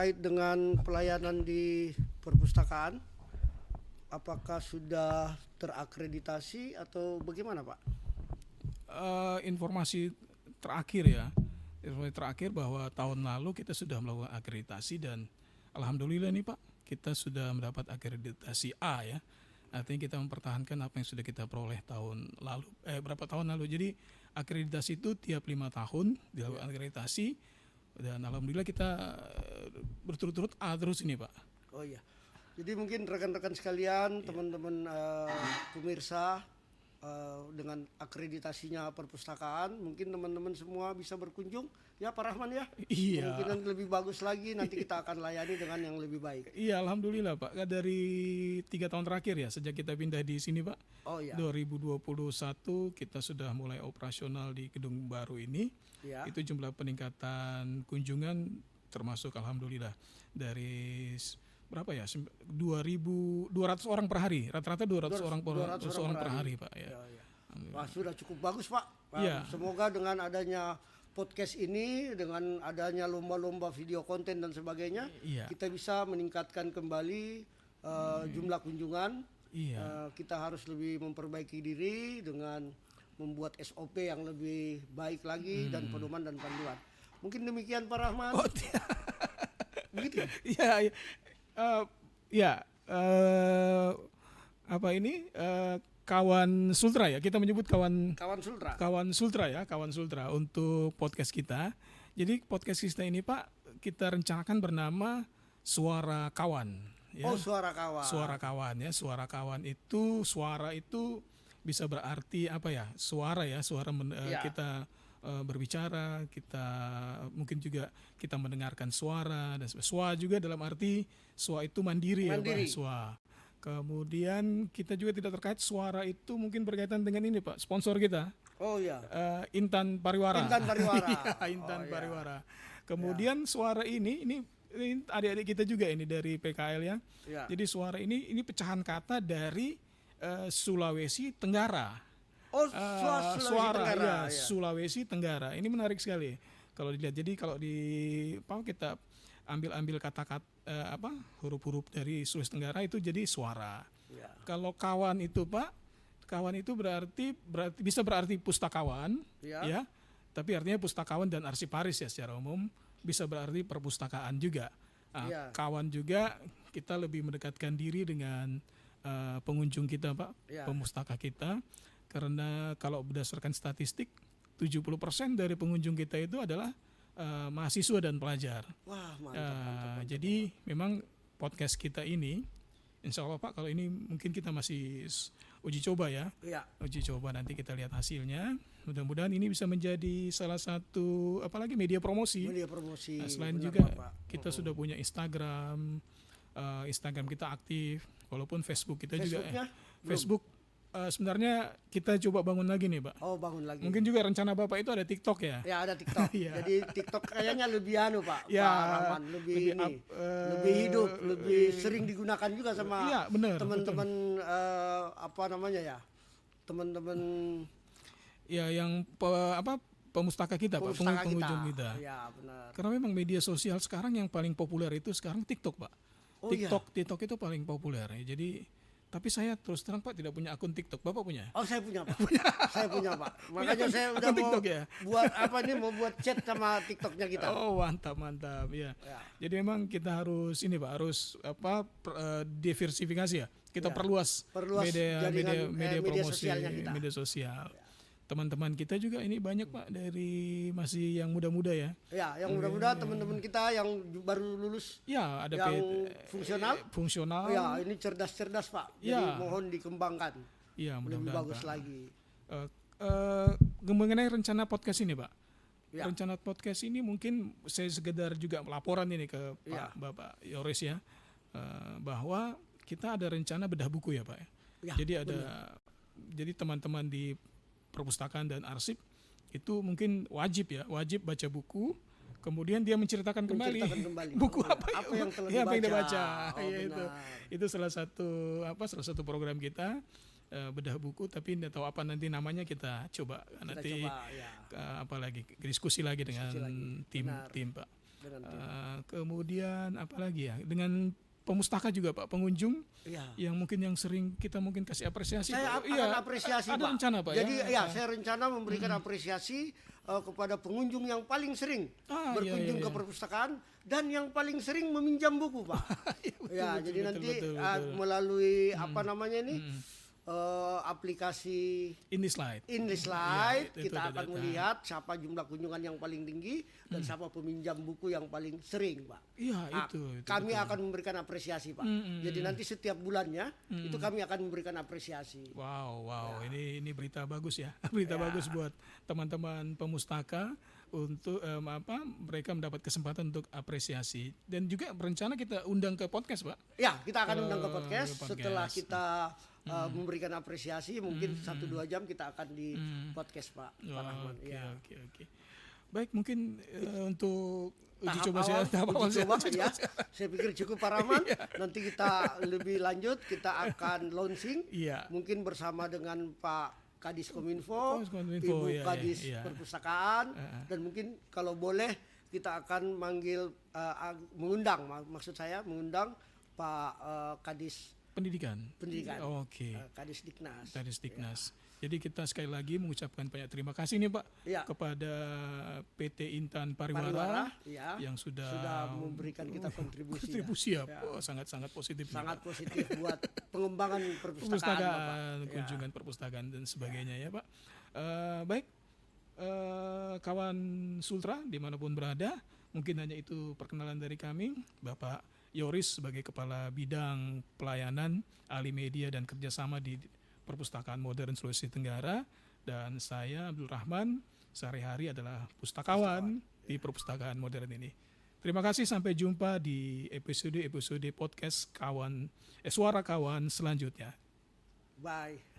terkait dengan pelayanan di perpustakaan, apakah sudah terakreditasi atau bagaimana Pak? Informasi terakhir bahwa tahun lalu kita sudah melakukan akreditasi dan alhamdulillah nih Pak, kita sudah mendapat akreditasi A ya. Artinya kita mempertahankan apa yang sudah kita peroleh berapa tahun lalu. Jadi akreditasi itu tiap 5 tahun dilakukan akreditasi dan alhamdulillah kita berturut-turut A terus ini Pak. Oh iya. Jadi mungkin rekan-rekan sekalian, teman-teman pemirsa, dengan akreditasinya perpustakaan, mungkin teman-teman semua bisa berkunjung ya Pak Rahman ya. Iya. Kemungkinan lebih bagus lagi, nanti kita akan layani dengan yang lebih baik. Iya, alhamdulillah Pak. Dari 3 tahun terakhir ya sejak kita pindah di sini Pak. Oh iya. 2021 kita sudah mulai operasional di gedung baru ini. Ya. Itu jumlah peningkatan kunjungan termasuk alhamdulillah dari berapa ya, 2.200 orang per hari, rata-rata 200 orang per hari Pak ya. Ya. Wah, sudah cukup bagus Pak. Ya. Semoga dengan adanya podcast ini, dengan adanya lomba-lomba video konten dan sebagainya, kita bisa meningkatkan kembali jumlah kunjungan. Kita harus lebih memperbaiki diri dengan membuat SOP yang lebih baik lagi dan pedoman dan panduan. Mungkin demikian Pak Rahman. Oh, begitu. Kawan Sultra ya, kita menyebut kawan Sultra untuk podcast kita. Jadi podcast kita ini Pak, kita rencanakan bernama Suara Kawan ya. Oh, Suara Kawan. Suara Kawan ya. Suara itu bisa berarti apa ya? Suara ya, kita berbicara, kita mungkin juga kita mendengarkan suara dan swa juga dalam arti swa itu mandiri. Ya Pak, swa. Kemudian kita juga tidak terkait suara itu mungkin berkaitan dengan ini Pak, sponsor kita. Oh iya. Intan Pariwara. Intan Pariwara. Kemudian suara ini adik-adik kita juga ini dari PKL ya. Jadi suara ini pecahan kata dari Sulawesi Tenggara. Oh, Sulawesi Tenggara. Ini menarik sekali kalau dilihat. Jadi kalau kita ambil kata-kata huruf-huruf dari Sulawesi Tenggara itu jadi suara. Kalau kawan itu Pak, kawan itu berarti bisa berarti pustakawan, ya. Tapi artinya pustakawan dan arsiparis ya secara umum, bisa berarti perpustakaan juga. Kawan juga kita lebih mendekatkan diri dengan pengunjung kita Pak, pemustaka kita. Karena kalau berdasarkan statistik 70% dari pengunjung kita itu adalah mahasiswa dan pelajar. Wah, mantap. Jadi memang podcast kita ini, insya Allah Pak, kalau ini mungkin kita masih uji coba ya. Uji coba, nanti kita lihat hasilnya. Mudah-mudahan ini bisa menjadi salah satu media promosi. Selain juga Pak, kita sudah punya Instagram kita aktif, walaupun Facebook kita juga Facebook. Sebenarnya kita coba bangun lagi nih Pak. Oh, bangun lagi. Mungkin juga rencana Bapak itu ada TikTok ya? Ya, ada TikTok. Jadi TikTok kayaknya lebih Pak, ya, Pak Rahman, lebih hidup, lebih sering digunakan juga sama teman-teman teman-teman ya yang pemustaka kita Pak, pengunjung kita. Ya, benar. Karena memang media sosial sekarang yang paling populer itu sekarang TikTok Pak. TikTok itu paling populer ya. Jadi tapi saya terus terang Pak tidak punya akun TikTok. Bapak punya? Oh, saya punya Pak. Saya punya Pak. Makanya saya udah mau buat chat sama TikToknya kita. Oh, mantap ya. Jadi memang kita harus diversifikasi ya. Kita perluas media promosi, media sosial. Teman-teman kita juga ini banyak Pak dari masih yang muda-muda ya. Ya, yang muda-muda teman-teman kita yang baru lulus. Ya, ada yang fungsional. Ya, ini cerdas-cerdas Pak. Jadi mohon dikembangkan. Iya, lebih bagus lagi. Mengenai rencana podcast ini Pak. Rencana podcast ini mungkin saya sekedar juga laporan ini ke Pak Bapak Yoris ya. Bahwa kita ada rencana bedah buku ya Pak ya. Jadi teman-teman di perpustakaan dan arsip itu mungkin wajib baca buku, kemudian dia menceritakan kembali buku apa yang dia baca. Itu salah satu program kita, bedah buku, tapi tidak tahu apa nanti namanya, kita coba nanti apalagi diskusi lagi dengan tim Pak. Kemudian apa lagi ya? Dengan pemustaka juga Pak, pengunjung yang mungkin yang sering kita mungkin kasih apresiasi. Saya akan apresiasi, ada Pak. rencana Pak. Jadi saya rencana memberikan apresiasi kepada pengunjung yang paling sering berkunjung ke perpustakaan dan yang paling sering meminjam buku, Pak. Jadi nanti melalui apa namanya ini aplikasi InDeslide kita akan melihat siapa jumlah kunjungan yang paling tinggi dan siapa peminjam buku yang paling sering, Pak. Kami akan memberikan apresiasi, Pak. Jadi nanti setiap bulannya itu kami akan memberikan apresiasi. Wow. Ini berita bagus ya. Berita bagus buat teman-teman pemustaka untuk mereka mendapat kesempatan untuk apresiasi, dan juga berencana kita undang ke podcast, Pak. Ya, kita akan undang ke podcast setelah kita memberikan apresiasi, mungkin 1-2 jam kita akan di podcast, Pak Rahman. Oke. Baik, mungkin untuk uji coba saya. Saya pikir cukup, Pak Rahman. Nanti kita lebih lanjut, kita akan launching mungkin bersama dengan Pak Kadis Kominfo, Ibu Kadis Perpustakaan, dan mungkin kalau boleh kita akan mengundang Pak Kadis Pendidikan. Kadis Diknas. Jadi kita sekali lagi mengucapkan banyak terima kasih nih Pak kepada PT Intan Pariwara yang sudah memberikan kita kontribusi sangat-sangat positif. Sangat positif buat pengembangan perpustakaan, kunjungan perpustakaan dan sebagainya ya Pak. Baik, kawan Sultra dimanapun berada, mungkin hanya itu perkenalan dari kami, Bapak Yoris sebagai Kepala Bidang Pelayanan, Ahli Media dan Kerjasama di Perpustakaan Modern Sulawesi Tenggara, dan saya Abdul Rahman, sehari-hari adalah pustakawan di Perpustakaan Modern ini. Terima kasih, sampai jumpa di episode podcast Suara Kawan selanjutnya. Bye.